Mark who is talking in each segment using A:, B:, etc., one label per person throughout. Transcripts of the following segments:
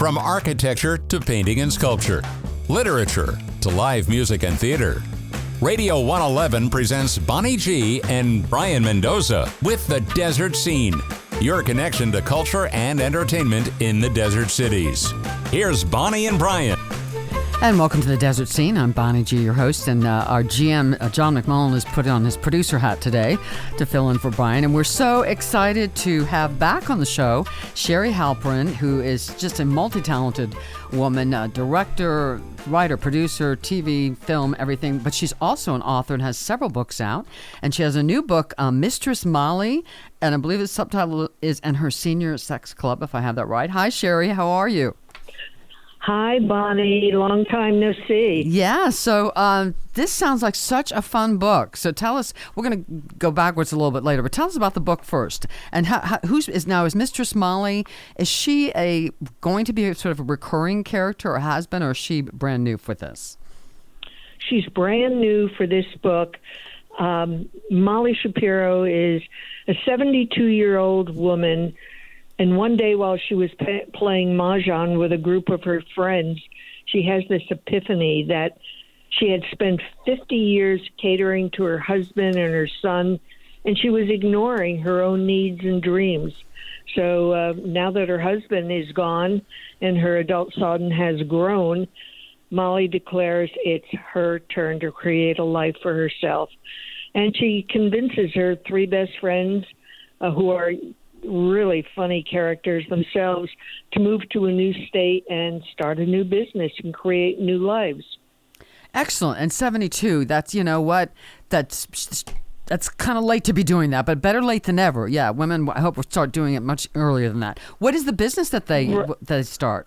A: From architecture to painting and sculpture, literature to live music and theater. Radio 111 presents Bonnie G and Brian Mendoza with The Desert Scene, your connection to culture and entertainment in the desert cities. Here's Bonnie and Brian.
B: And welcome to The Desert Scene. I'm Bonnie G, your host, and our GM, John McMullen, has put on his producer hat today to fill in for Brian. And we're so excited to have back on the show Sherry Halperin, who is just a multi-talented woman, director, writer, producer, TV, film, everything. But she's also an author and has several books out. And she has a new book, Mistress Molly, and I believe the subtitle is "And Her Senior Sex Club," if I have that right. Hi, Sherry. How are you?
C: Hi, Bonnie. Long time no see.
B: Yeah, so this sounds like such a fun book. So tell us, we're going to go backwards a little bit later, but tell us about the book first. And is Mistress Molly, is she going to be a sort of a recurring character, or has been, or is she brand new for this?
C: She's brand new for this book. Molly Shapiro is a 72-year-old woman. And one day while she was playing Mahjong with a group of her friends, she has this epiphany that she had spent 50 years catering to her husband and her son, and she was ignoring her own needs and dreams. So now that her husband is gone and her adult son has grown, Molly declares it's her turn to create a life for herself. And she convinces her three best friends, who are really funny characters themselves, to move to a new state and start a new business and create new lives.
B: Excellent. And 72, that's, you know what, that's kind of late to be doing that, but better late than never. Yeah, women, I hope, will start doing it much earlier than that. What is the business that they start?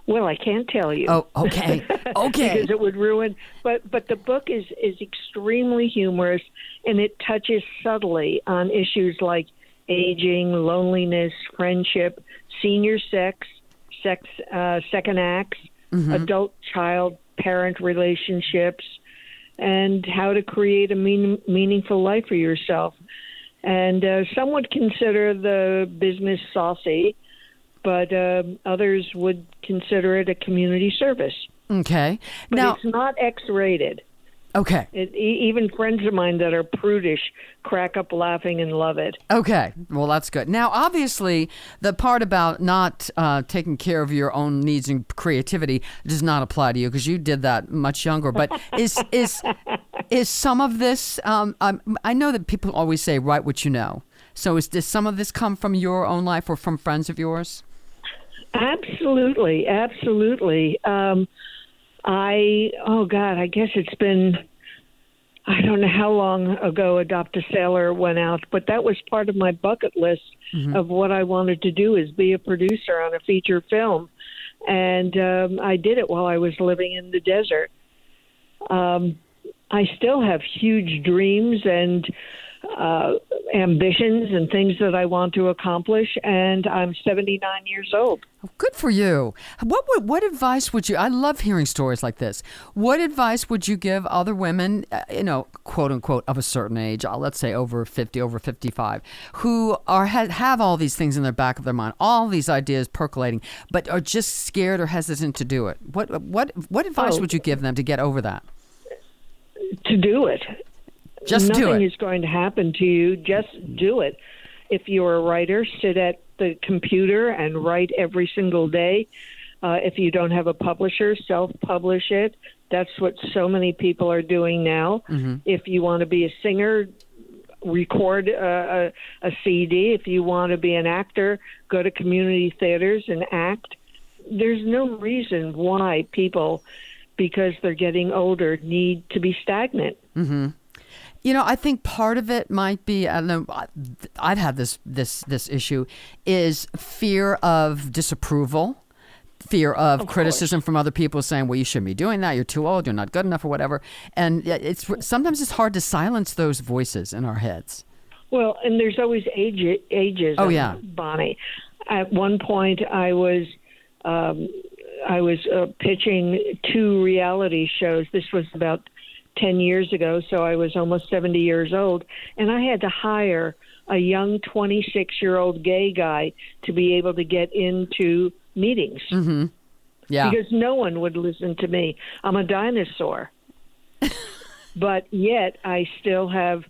C: Well, I can't tell you.
B: Oh, okay. Okay.
C: Because it would ruin. But the book is extremely humorous, and it touches subtly on issues like aging, loneliness, friendship, senior sex, second acts, adult-child parent relationships, and how to create a meaningful life for yourself. And some would consider the business saucy, but others would consider it a community service.
B: Okay.
C: But
B: now,
C: it's not X-rated.
B: Okay.
C: Even friends of mine that are prudish crack up laughing and love it.
B: Okay. Well, that's good. Now, obviously, the part about not taking care of your own needs and creativity does not apply to you because you did that much younger. But is some of this, I know that people always say, write what you know. So does some of this come from your own life or from friends of yours?
C: Absolutely. Absolutely. I guess it's been, I don't know how long ago Adopt a Sailor went out, but that was part of my bucket list of what I wanted to do, is be a producer on a feature film. And I did it while I was living in the desert. I still have huge dreams and ambitions and things that I want to accomplish, and I'm 79 years old.
B: Good for you. What advice would you, I love hearing stories like this. What advice would you give other women, quote unquote, of a certain age, let's say over 50, over 55, who have all these things in their back of their mind, all these ideas percolating, but are just scared or hesitant to do it? What advice would you give them to get over that?
C: To do it.
B: Just do it.
C: Nothing is going to happen to you. Just do it. If you're a writer, sit at the computer and write every single day. If you don't have a publisher, self-publish it. That's what so many people are doing now. If you want to be a singer, record a CD. If you want to be an actor, go to community theaters and act. There's no reason why people, because they're getting older, need to be stagnant.
B: I think part of it might be, I don't know, I've had this issue, is fear of disapproval, fear of criticism from other people saying, well, you shouldn't be doing that, you're too old, you're not good enough, or whatever. And sometimes it's hard to silence those voices in our heads.
C: Well, and there's always ages.
B: Oh, yeah.
C: Bonnie. At one point, I was pitching 2 reality shows. This was about 10 years ago, so I was almost 70 years old, and I had to hire a young 26-year-old gay guy to be able to get into meetings.
B: Mm-hmm. Yeah.
C: Because no one would listen to me. I'm a dinosaur. But yet I still have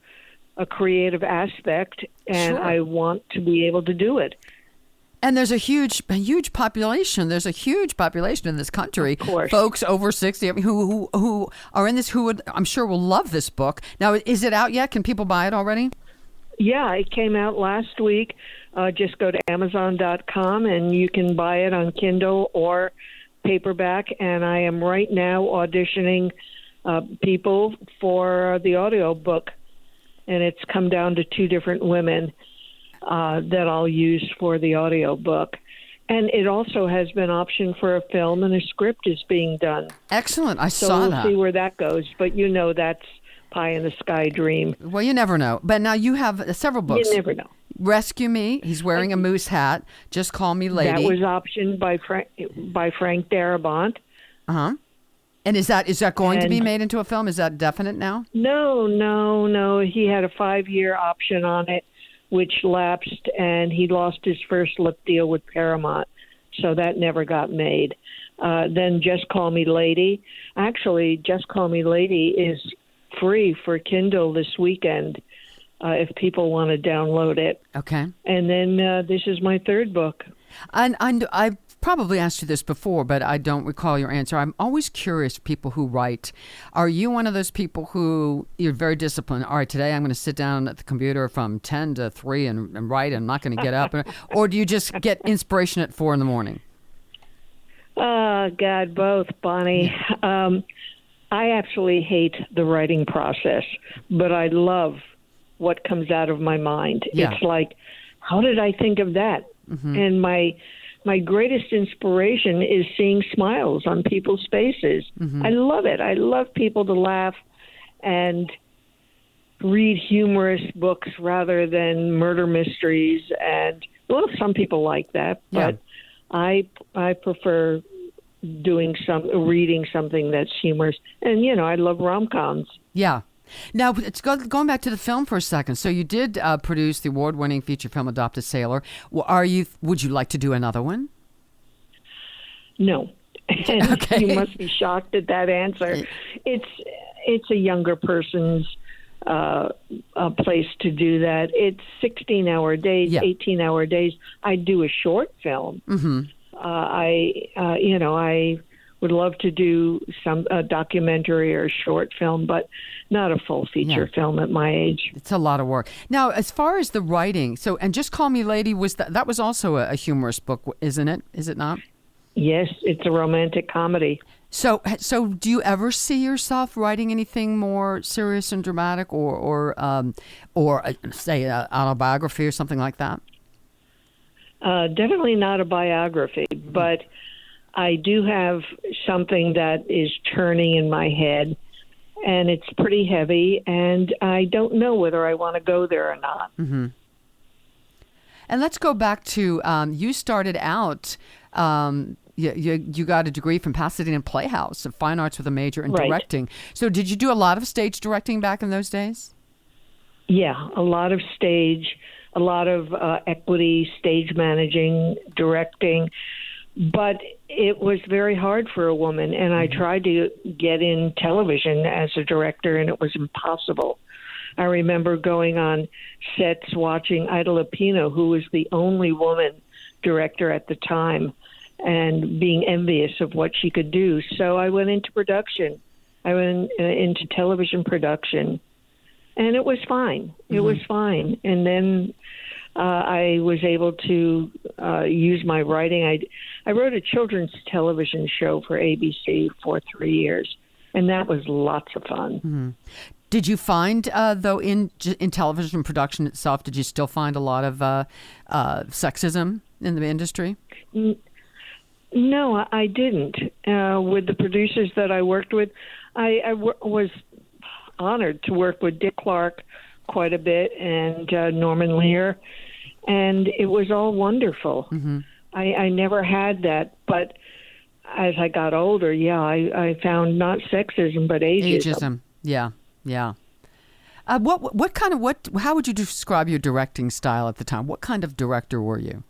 C: a creative aspect, and
B: Sure.
C: I want to be able to do it.
B: And there's a huge population. There's a huge population in this country.
C: Of course.
B: Folks over 60 who are in this, who would, I'm sure, will love this book. Now, is it out yet? Can people buy it already?
C: Yeah, it came out last week. Just go to Amazon.com and you can buy it on Kindle or paperback. And I am right now auditioning people for the audio book. And it's come down to 2 different women that I'll use for the audio book. And it also has been optioned for a film, and a script is being done.
B: Excellent. I
C: So
B: saw
C: we'll
B: that.
C: see where that goes. But that's pie in the sky dream.
B: Well, you never know. But now you have several books.
C: You never know.
B: Rescue Me. He's wearing a moose hat. Just Call Me Lady.
C: That was optioned by Frank Darabont.
B: Uh-huh. And is that going to be
C: And-
B: made into a film? Is that definite now?
C: No. He had a 5-year option on it, which lapsed, and he lost his first look deal with Paramount. So that never got made. Then Just Call Me Lady. Actually, Just Call Me Lady is free for Kindle this weekend if people want to download it.
B: Okay.
C: And then this is my 3rd book.
B: And I've probably asked you this before, but I don't recall your answer. I'm always curious, people who write. Are you one of those people who you're very disciplined? All right, today I'm going to sit down at the computer from 10 to 3 and write. I'm not going to get up. Or do you just get inspiration at 4 in the morning?
C: God, both, Bonnie. I actually hate the writing process, but I love what comes out of my mind.
B: Yeah.
C: It's like, how did I think of that?
B: Mm-hmm.
C: And my greatest inspiration is seeing smiles on people's faces.
B: Mm-hmm.
C: I love it. I love people to laugh and read humorous books rather than murder mysteries. And, well, some people like that, but I prefer reading something that's humorous. And, I love rom-coms.
B: Yeah. Now, going back to the film for a second. So you did produce the award-winning feature film Adopted Sailor. Would you like to do another one?
C: No. And
B: Okay.
C: you must be shocked at that answer. It's a younger person's place to do that. It's 16-hour days, 18-hour days. I do a short film.
B: Mm-hmm.
C: I would love to do a documentary or a short film, but not a full feature film at my age.
B: It's a lot of work. Now, as far as the writing, and Just Call Me Lady that was also a humorous book, isn't it? Is it not?
C: Yes, it's a romantic comedy.
B: So do you ever see yourself writing anything more serious and dramatic, or say an autobiography or something like that?
C: Definitely not a biography, but I do have something that is turning in my head, and it's pretty heavy, and I don't know whether I want to go there or not.
B: Mm-hmm. And let's go back to you started out. You got a degree from Pasadena Playhouse of Fine Arts with a major in directing. So did you do a lot of stage directing back in those days? Yeah,
C: a lot of stage, a lot of equity, stage managing, directing. But it was very hard for a woman, and I tried to get in television as a director, and it was impossible. I remember going on sets watching Ida Lupino, who was the only woman director at the time, and being envious of what she could do. So I went into production. I went into television production, and it was fine. It was fine. And then I was able to use my writing. I wrote a children's television show for ABC for 3 years, and that was lots of fun.
B: Mm-hmm. Did you find, though, in television production itself, did you still find a lot of sexism in the industry?
C: No, I didn't. With the producers that I worked with, I was honored to work with Dick Clark quite a bit and Norman Lear, and it was all wonderful. Mm-hmm. I never had that, but as I got older, I found not sexism, but ageism.
B: Yeah. How would you describe your directing style at the time? What kind of director were you?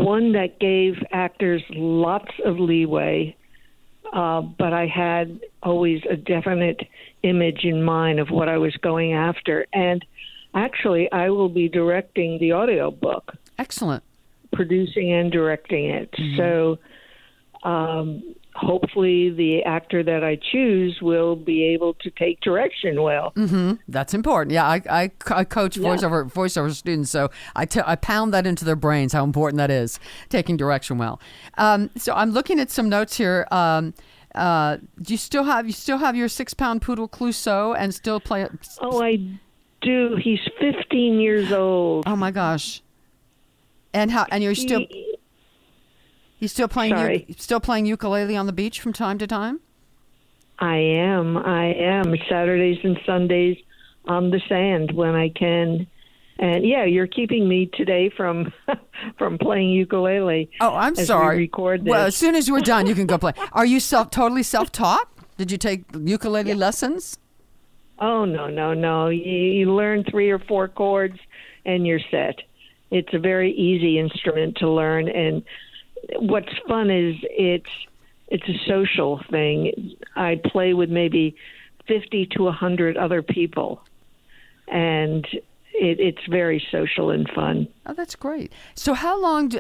C: one that gave actors lots of leeway, but I had always a definite image in mind of what I was going after. And actually, I will be directing the audiobook.
B: Excellent.
C: Producing and directing it. Mm-hmm. So hopefully the actor that I choose will be able to take direction well.
B: Mm-hmm. That's important. Yeah, I coach voiceover students, so I pound that into their brains how important that is, taking direction well. So I'm looking at some notes here. Do you still have your 6-pound poodle Clouseau and still play it?
C: Oh, I do. He's 15 years old.
B: Oh my gosh. And you're still playing ukulele on the beach from time to time?
C: I am. Saturdays and Sundays on the sand when I can. And yeah, you're keeping me today from playing ukulele.
B: Oh, I'm sorry.
C: We record this.
B: Well, as soon as we're done, you can go play. Are you totally self-taught? Did you take ukulele lessons?
C: Oh, no. You learn 3 or 4 chords and you're set. It's a very easy instrument to learn, and what's fun is it's a social thing. I play with maybe 50 to 100 other people, and it's very social and fun.
B: Oh, that's great. So how long?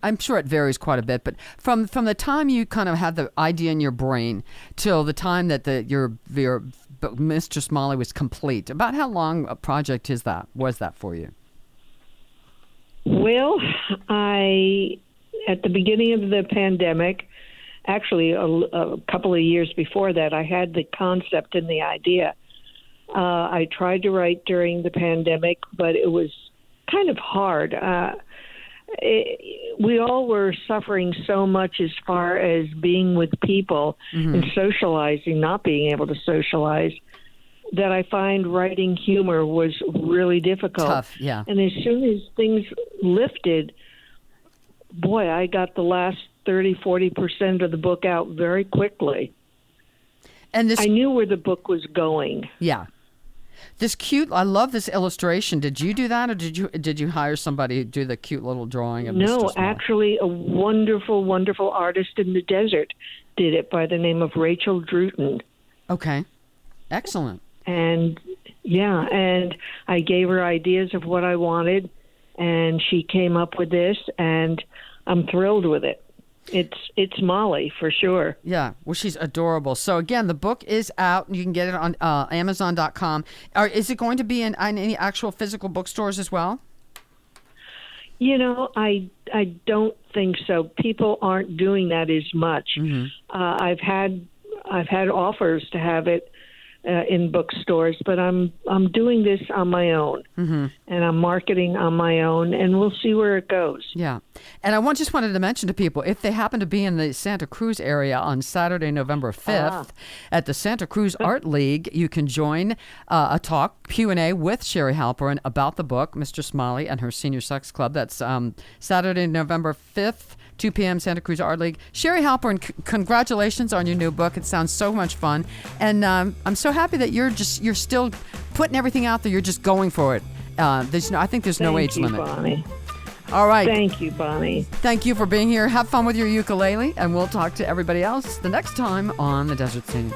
B: I'm sure it varies quite a bit, but from the time you kind of had the idea in your brain till the time that your Mistress Molly was complete, about how long a project was that for you?
C: Well, at the beginning of the pandemic, actually a couple of years before that, I had the concept and the idea. I tried to write during the pandemic, but it was kind of hard. We all were suffering so much as far as being with people and socializing, not being able to socialize, that I find writing humor was really difficult.
B: Tough, yeah.
C: And as soon as things lifted, boy, I got the last 30-40% of the book out very quickly. And I knew where the book was going.
B: Yeah. I love this illustration. Did you do that, or did you hire somebody to do the cute little drawing of Mistress Molly?
C: No, actually a wonderful, wonderful artist in the desert did it by the name of Rachel Druten.
B: Okay. Excellent.
C: And I gave her ideas of what I wanted, and she came up with this, and I'm thrilled with it. It's Molly for sure.
B: Yeah, well, she's adorable. So again, the book is out. You can get it on Amazon.com. Is it going to be in any actual physical bookstores as well?
C: I don't think so. People aren't doing that as much. Mm-hmm. I've had offers to have it in bookstores, but I'm doing this on my own, and I'm marketing on my own, and we'll see where it goes.
B: Yeah, and I just wanted to mention to people, if they happen to be in the Santa Cruz area on Saturday, November 5th, at the Santa Cruz Art League, you can join a talk, Q&A with Sherry Halperin about the book, Mistress Molly and Her Senior Sex Club. That's Saturday, November 5th. 2 p.m. Santa Cruz Art League. Sherry Halperin, congratulations on your new book. It sounds so much fun, and I'm so happy that you're still putting everything out there. You're just going for it. I think there's no age limit.
C: Bonnie.
B: All right.
C: Thank you, Bonnie.
B: Thank you for being here. Have fun with your ukulele, and we'll talk to everybody else the next time on The Desert Scene.